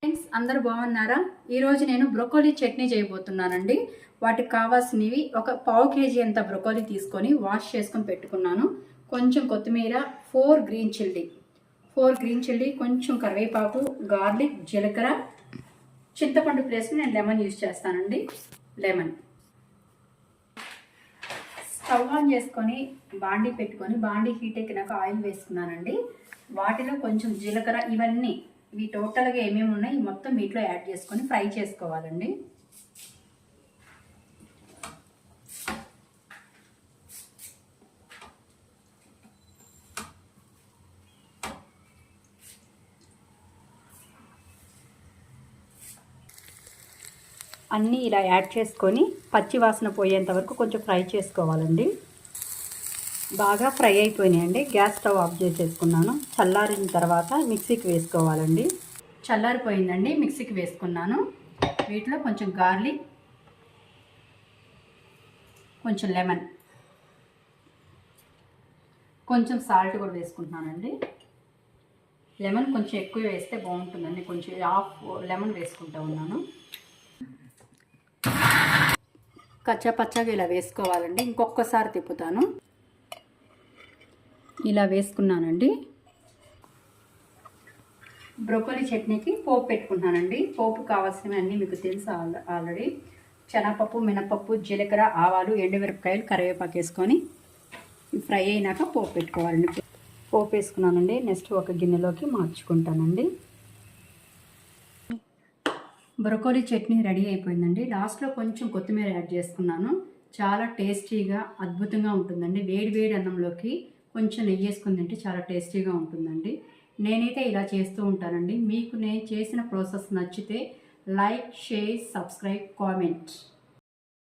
Friends అందరూ బాగున్నారా? ఈరోజు నేను బ్రొకోలీ చట్నీ చేయబోతున్నానండి. వాటికి కావాల్సినవి ఒక పావు కేజీ అంత బ్రొకోలీ తీసుకొని వాష్ చేసుకొని పెట్టుకున్నాను. కొంచెం కొత్తిమీర, 4 గ్రీన్ చిల్లీ, కొంచెం కరివేపాకు, గార్లిక్, జీలకర్ర, చింతపండు ప్లేస్లో నేను లెమన్ యూజ్ చేస్తానండి. లెమన్ స్టవ్ ఆన్ చేసుకొని బాండీ పెట్టుకొని బాండీ హీట్ ఎక్కినాక ఆయిల్ వేసుకున్నానండి. వాటిలో కొంచెం జీలకర్ర ఇవి టోటల్గా ఏమేమి ఉన్నాయి మొత్తం వీటిలో యాడ్ చేసుకొని ఫ్రై చేసుకోవాలండి. అన్నీ ఇలా యాడ్ చేసుకొని పచ్చి వాసన పోయేంత వరకు కొంచెం ఫ్రై చేసుకోవాలండి. బాగా ఫ్రై అయిపోయినాయండి. గ్యాస్ స్టవ్ ఆఫ్ చేసేసుకున్నాను. చల్లారిన తర్వాత మిక్సీకి వేసుకోవాలండి. చల్లారిపోయిందండి, మిక్సీకి వేసుకున్నాను. వీటిలో కొంచెం గార్లిక్, కొంచెం లెమన్, కొంచెం సాల్ట్ కూడా వేసుకుంటున్నానండి. లెమన్ కొంచెం ఎక్కువ వేస్తే బాగుంటుందండి. కొంచెం హాఫ్ లెమన్ వేసుకుంటూ ఉన్నాను. కచ్చా పచ్చగా ఇలా వేసుకోవాలండి. ఇంకొకసారి తిప్పుతాను. ఇలా వేసుకున్నానండి. బ్రోకోలీ చట్నీకి పోపు పెట్టుకుంటున్నానండి. పోపు కావాల్సినవి అన్నీ మీకు తెలుసు ఆల్రెడీ. శనగపప్పు, మినపప్పు, జీలకర్ర, ఆవాలు, ఎండుమిరపకాయలు, కరివేపాకు వేసుకొని ఫ్రై అయినాక పోపు పెట్టుకోవాలండి. పోపు వేసుకున్నానండి. నెక్స్ట్ ఒక గిన్నెలోకి మార్చుకుంటానండి. బ్రోకోలీ చట్నీ రెడీ అయిపోయిందండి. లాస్ట్లో కొంచెం కొత్తిమీర యాడ్ చేసుకున్నాను. చాలా టేస్టీగా అద్భుతంగా ఉంటుందండి. వేడి అన్నంలోకి కొంచెం నెయ్యి వేసుకుని తింటే చాలా టేస్టీగా ఉంటుందండి. నేనైతే ఇలా చేస్తూ ఉంటానండి. మీకు నేను చేసిన ప్రాసెస్ నచ్చితే లైక్, షేర్, సబ్స్క్రైబ్, కామెంట్.